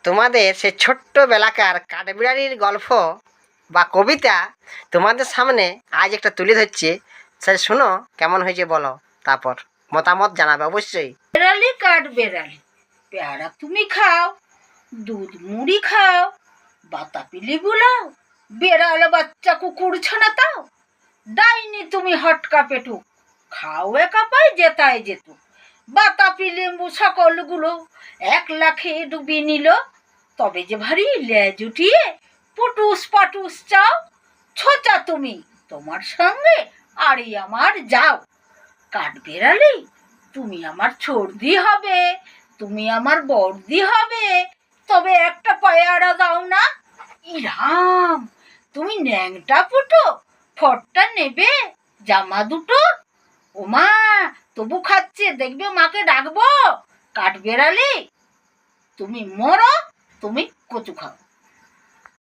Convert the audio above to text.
তোমাদের সে ছোট্টবেলাকার কাঠবিড়ালির গল্প বা কবিতা তোমাদের সামনে আজ একটা তুলে ধরছে। সে শুনো, কেমন হয়েছে বলো, তারপর মতামত জানাবে অবশ্যই। বেড়ালি কাঠ বেড়ালি, পেয়ারা তুমি খাও, দুধ মুড়ি খাও, বাতাপিলি বুলাও, বেড়াল বাচ্চা কুকুর ছানা তাও, ডাইনি তুমি হটকা পেটু, খাও একা পাই জেতায় যেত, বাতাপি লেম্বু সকলগুলো এক লাখে ডুবি নিল, তবে যে ভারী লেজ উঠিয়ে পুটুস পাটুস চাও, ছোচা তুমি তোমার সঙ্গে আরে আমার যাও, কাঠ বেড়ালি তুমি আমার ছর্দি হবে, তুমি আমার বর্দি হবে, তবে একটা পেয়ারা দাও না। ইরাম, তুমি ন্যাংটা ফুটো, ফটটা নেবে জামা দুটো, ওমা তবু খাচ্ছে, দেখবে মাকে ডাকবো, কাঠ বেড়ালি তুমি মরো, তুমি কচু খাও।